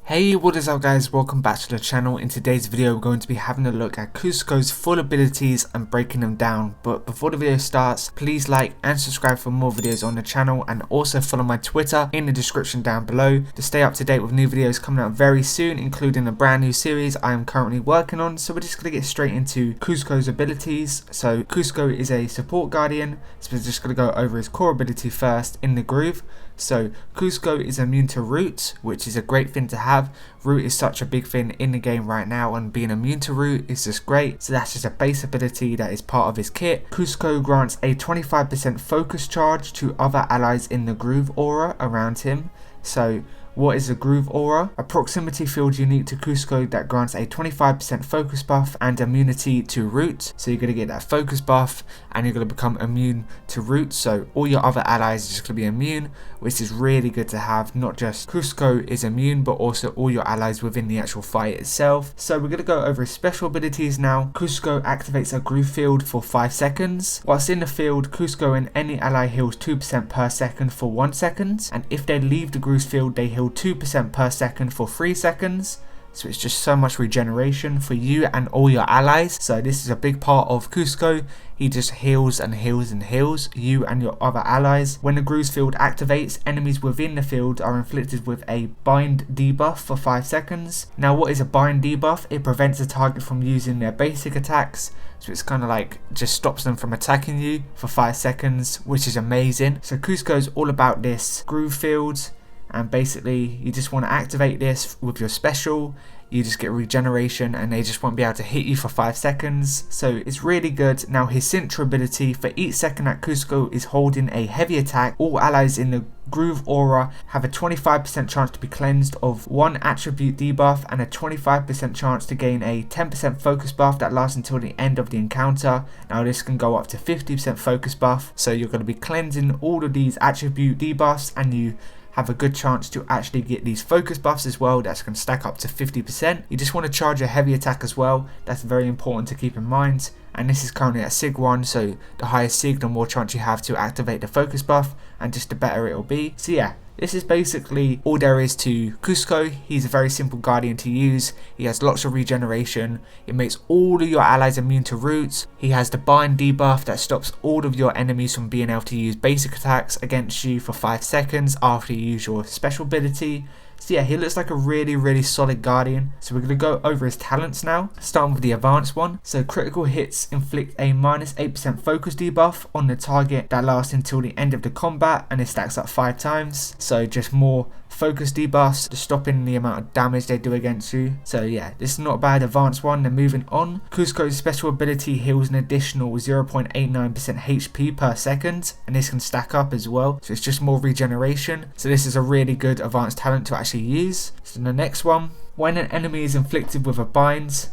Hey, what is up guys, welcome back to the channel. In today's video we're going to be having a look at Kuzco's full abilities and breaking them down. But before the video starts, please like and subscribe for more videos on the channel, and also follow my Twitter in the description down below to stay up to date with new videos coming out very soon, including a brand new series I am currently working on. So we're just going to get straight into Kuzco's abilities. So Kuzco is a support guardian, so we're just going to go over his core ability first, in the groove. So Kuzco is immune to root, which is a great thing to have. Root is such a big thing in the game right now, and being immune to root is just great. So that's just a base ability that is part of his kit. Kuzco grants a 25% focus charge to other allies in the groove aura around him. So what is a groove aura? A proximity field unique to Kuzco that grants a 25% focus buff and immunity to root. So you're going to get that focus buff and you're going to become immune to root. So all your other allies are just going to be immune, which is really good to have. Not just Kuzco is immune, but also all your allies within the actual fight itself. So we're going to go over his special abilities now. Kuzco activates a groove field for 5 seconds. Whilst in the field, Kuzco and any ally heals 2% per second for 1 second. And if they leave the groove field, they heal 2% per second for 3 seconds. So it's just so much regeneration for you and all your allies. So this is a big part of Kuzco. He just heals and heals and heals you and your other allies. When the groove field activates, enemies within the field are inflicted with a bind debuff for 5 seconds. Now what is a bind debuff? It prevents a target from using their basic attacks. So it's kind of like just stops them from attacking you for 5 seconds, which is amazing. So Kuzco is all about this groove field. And basically you just want to activate this with your special. You just get regeneration and they just won't be able to hit you for 5 seconds. So it's really good. Now his Sintra ability, for each second that Kuzco is holding a heavy attack, all allies in the groove aura have a 25% chance to be cleansed of 1 attribute debuff and a 25% chance to gain a 10% focus buff that lasts until the end of the encounter. Now this can go up to 50% focus buff. So you're going to be cleansing all of these attribute debuffs, and you have a good chance to actually get these focus buffs as well. That's going to stack up to 50%. You just want to charge a heavy attack as well. That's very important to keep in mind. And this is currently at Sig 1, so the higher Sig, the more chance you have to activate the focus buff, and just the better it will be. So yeah, this is basically all there is to Kuzco. He's a very simple guardian to use. He has lots of regeneration. It makes all of your allies immune to roots. He has the bind debuff that stops all of your enemies from being able to use basic attacks against you for 5 seconds after you use your special ability. So yeah, he looks like a really solid guardian. So we're going to go over his talents now, starting with the advanced one. So critical hits inflict a -8% focus debuff on the target that lasts until the end of the combat, and it stacks up 5 times. So just more focus debuffs, stopping the amount of damage they do against you. So yeah, this is not a bad advanced one. Then moving on, Kuzco's special ability heals an additional 0.89% HP per second, and this can stack up as well. So it's just more regeneration. So this is a really good advanced talent to actually use. So the next one, when an enemy is inflicted with a bind,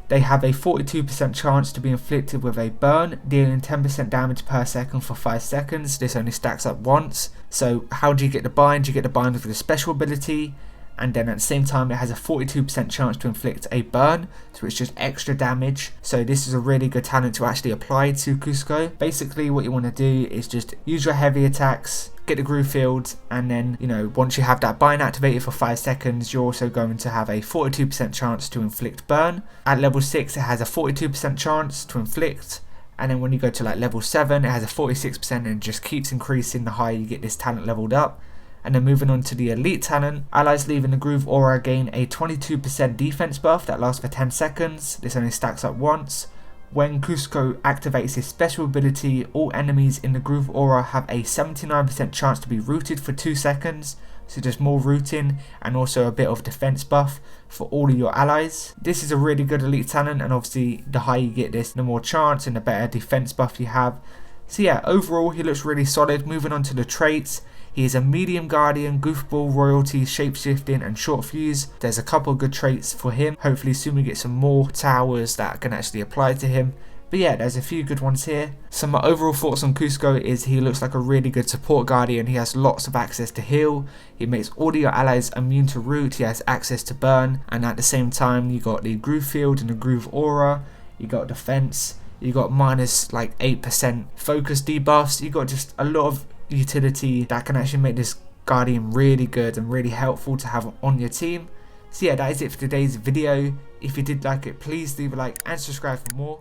they have a 42% chance to be inflicted with a burn, dealing 10% damage per second for 5 seconds. This only stacks up once. So how do you get the bind? You get the bind with the special ability, and then at the same time it has a 42% chance to inflict a burn, so it's just extra damage. So this is a really good talent to actually apply to Kuzco. Basically what you want to do is just use your heavy attacks, get the groove field, and then, you know, once you have that bind activated for 5 seconds, you're also going to have a 42% chance to inflict burn. At level 6 it has a 42% chance to inflict, and then when you go to like level 7 it has a 46%, and it just keeps increasing the higher you get this talent leveled up. And then moving on to the elite talent, allies leaving the groove aura gain a 22% defense buff that lasts for 10 seconds. This only stacks up once. When Kuzco activates his special ability, all enemies in the groove aura have a 79% chance to be rooted for 2 seconds. So just more rooting and also a bit of defense buff for all of your allies. This is a really good elite talent, and obviously the higher you get this, the more chance and the better defense buff you have. So yeah, overall he looks really solid. Moving on to the traits. He is a medium guardian, goofball, royalty, shapeshifting, and short fuse. There's a couple of good traits for him. Hopefully soon we get some more towers that can actually apply to him. But yeah, there's a few good ones here. So my overall thoughts on Kuzco is he looks like a really good support guardian. He has lots of access to heal. He makes all of your allies immune to root. He has access to burn. And at the same time, you got the groove field and the groove aura. You got defense. You got minus like 8% focus debuffs. You got just a lot of utility that can actually make this guardian really good and really helpful to have on your team. So yeah, that is it for today's video. If you did like it, please leave a like and subscribe for more,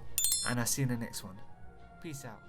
and I'll see you in the next one. Peace out.